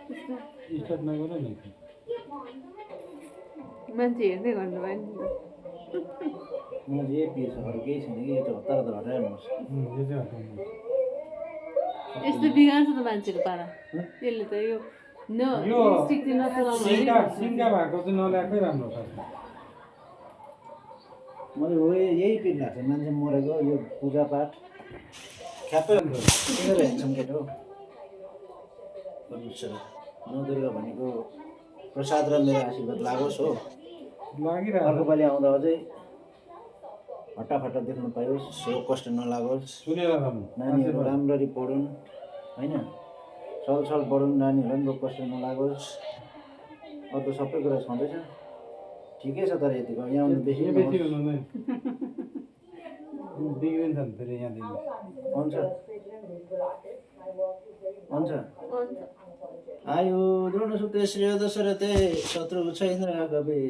Start नगर नि मान्छे हेर्दै गर्नुभयो नि मलाई चाहिँ यही पिएसहरू केही छैन कि यो चाहिँ हतार त हटाइहाल्नुहोस्। यो चाहिँ हटाउनु यस्तो बिगार्छ त मान्छेको पारा यसले त यो यो स्टिक चाहिँ नचलाउनु सिङ्गा भएको चाहिँ नल्याएकै राम्रो छ मलाई हो यही पिर लाग्छ मान्छे मरेको यो पूजापाठ ख्यापै किनेर हेर्छौँ केटो नदुर्गा भनेको प्रसाद र मेरो आशीर्वाद लागोस् हो। लागिरहेको अर्को पालि आउँदा अझै हट्टाफट्टा देख्नु पाइयोस्, सेवा कष्ट नलागोस्, सुनेर नानीहरू राम्ररी पढुन् होइन, छलछल पढुन्, नानीहरूलाई पनि रोग कष्ट नलागोस्। अरू त सबै कुरा छँदैछ ठिकै छ। तर यतिको यहाँ बेसी बेसी हुनु नै बिग्रिन्छ नि फेरि यहाँदेखि हुन्छ हुन्छ आयु द्रोणसुते श्रेय दशरथे शत्रु छैन कवि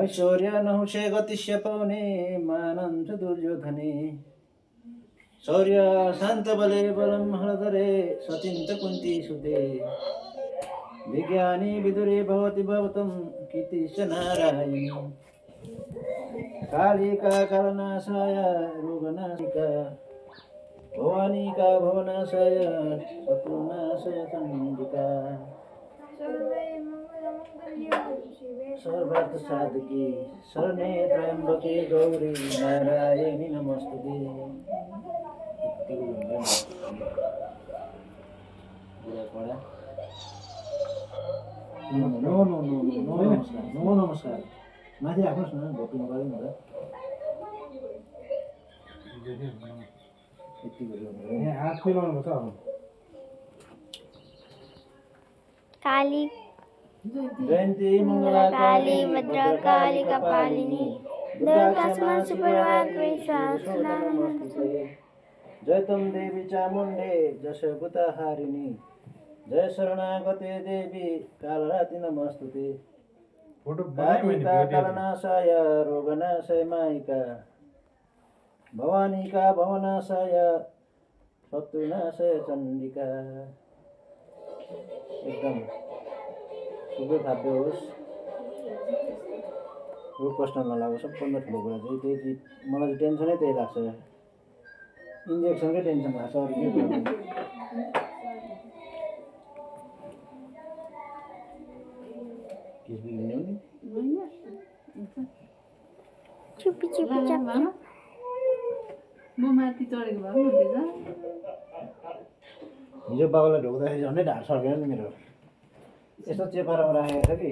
ऐश्वर्य नहुषे गतिष्य पाउने मानन्छ दुर्योधने शौर्य शान्त बले बलम हरधरे सचिन्त कुन्ती सुते विज्ञानी विदुरे भवति भवतं कीर्तिश्च नारायणी कालिका कालनाशाय रोगनाशिका भवानीका भवनाशाय शत्रुनाशाय चण्डिका सर्वार्थ साधकी शरणे त्र्यम्बके गौरी नारायणी नमस्तुते। नो नमस्कार माथि राख्नुहोस् न भोटिङ गऱ्यो नि त यहाँ हात मिलाउनु पर्छ अब काली जयन्ती मङ्गला काली भद्रकाली कपालिनी दुर्गा क्षमा सुप्रभात जय तम देवी चामुण्डे जशभूता हारिणी जय शरणागते देवी कालराति नमस्तुते कालिका कालनाशाय रोगनाशाय मायिका भवानीका भवनाशाय शत्रुनाशाय चण्डिका। एकदम शुभ खाद्य होस्, रोग कष्ट नलागोस्। सबभन्दा ठुलो कुरा चाहिँ त्यही चिज मलाई चाहिँ टेन्सनै त्यही लाग्छ, इन्जेक्सनकै टेन्सन लाग्छ अरू केही कुरा छैन। केस बिग्रिने हो नि चुपी चुपी चप्पा म माथि चढेको भए पनि हुन्थेछ हिजो बाबालाई ढोक्दाखेरि झन्डै ढाड सर्केन नि मेरो, यस्तो चेपारामा राखेको छ कि